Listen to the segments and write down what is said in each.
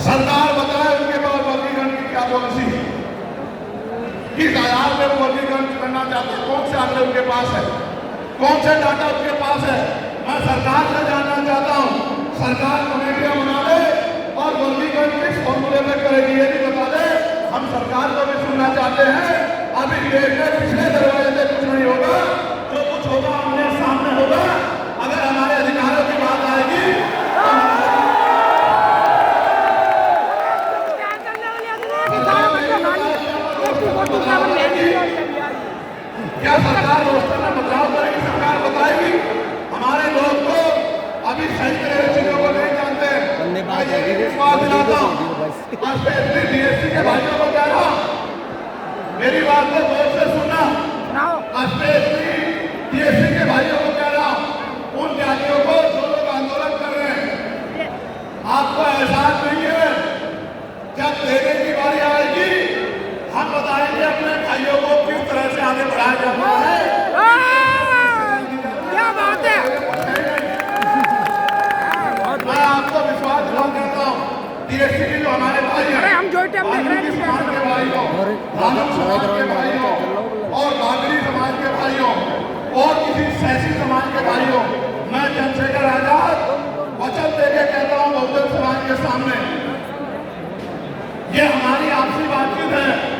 सरकार बताए उनके पास वर्गीकरण की क्या पॉलिसी है, किस आधार पे वो वर्गीकरण करना चाहते हैं, कौन से आंकड़े उनके पास है, कौन से डाटा उनके पास है। मैं सरकार से जानना चाहता हूँ, सरकार कमेटियां बना दे और वर्गीकरण किस फॉर्मूले में करेगी ये भी बता दे। हम सरकार को भी सुनना चाहते हैं। अभी देश में पिछले दरवाजे से कुछ नहीं होगा, जो कुछ होगा हमने सामने होगा। अगर हमारे अधिकारों की बात आएगी क्या सरकार रोस्टर में बदलाव करेगी, सरकार बताएगी। हमारे लोग तो अभी सही तरह चीजों को नहीं जानते। मैं ये विश्वास दिलाता हूँ, डीएससी के भाइयों को कह रहा हूँ, मेरी बात को गौर से सुनना। डीएससी के भाइयों को कह रहा हूँ, उन जातियों को जो लोग आंदोलन कर रहे हैं, आपको एहसास नहीं है, जब देने की बारी आएगी हम बताएंगे अपने भाइयों को किस तरह से आगे बढ़ाया जाता है। क्या बात है। मैं आपको विश्वास दिला करता हूँ, डीएससी के जो हमारे भाई हैं, हम जो टाइम देख रहे हैं समाज के भाइयों, धानुक समाज के भाइयों और बागड़ी समाज के भाइयों और किसी सैसी समाज के भाइयों, मैं चंद्रशेखर आजाद वचन देके कहता हूँ बहुजन समाज के सामने, ये हमारी आपसी बातचीत है।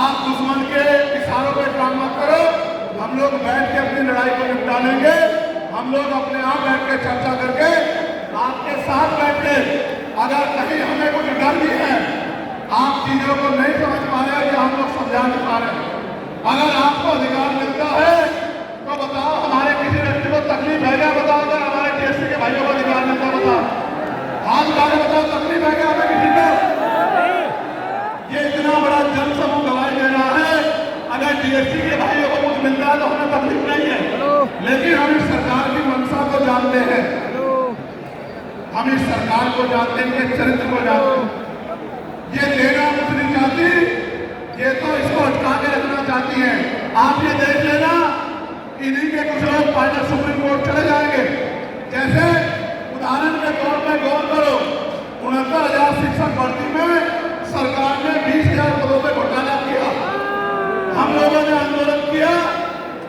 आप दुश्मन के इशारों पे काम मत करो। हम लोग बैठ के अपनी लड़ाई को निपटा लेंगे। हम लोग अपने आप बैठ के चर्चा करके आपके साथ बैठ के, अगर कहीं हमें कुछ डर भी है, आप चीजों को नहीं समझ पा रहे या हम लोग समझा नहीं पा रहे, अगर आपको अधिकार मिलता है तो बताओ। हमारे किसी व्यक्ति को तकलीफ है क्या? बताओ। अगर हमारे डीएससी के भाइयों को अधिकार मिलता, बताओ, हाथ उठा के बताओ, तकलीफ है क्या हमें किसी को? ये इतना बड़ा जन समूह गवाही दे रहा है, अगर डीएससी के भाइयों को कुछ मिलता है तो हमें तकलीफ नहीं है। लेकिन हम इस सरकार की मंशा को जानते हैं, हम इस सरकार को जानते हैं, चरित्र को जानते हैं। ये लेना कुछ नहीं चाहती, ये तो इसको अटका के रखना चाहती है। आप ये देख लेना, इन्हीं के कुछ लोग फाइनल सुप्रीम कोर्ट चले जाएंगे। जैसे उदाहरण के तौर पर गौर करो, 69,000 शिक्षक भर्ती में सरकार ने 20,000 पदों पर घोटाला किया। हम लोगों ने आंदोलन किया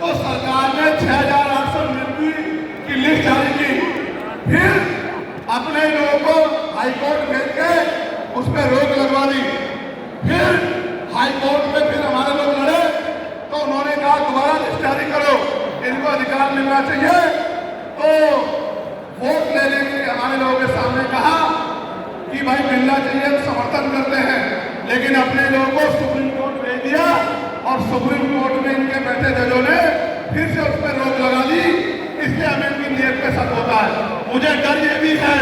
तो सरकार ने 6,890 की लिस्ट जारी की। फिर अपने लोगों को हाईकोर्ट भेज के उस पर रोक लगवा दी। फिर हाईकोर्ट में फिर हमारे लोग लड़े तो उन्होंने कहा दोबारा लिस्ट जारी करो, इनको अधिकार मिलना चाहिए। तो वोट लेने के लिए हमारे लोगों के सामने कहा कि भाई मिलना चाहिए, हम समर्थन करते हैं। लेकिन अपने लोगों को सुप्रीम कोर्ट भेज दिया और सुप्रीम कोर्ट में इनके बैठे जजों ने फिर से उस पर रोक लगा दी। इसलिए हमें इनकी नीयत पे शक होता है। मुझे डर ये भी है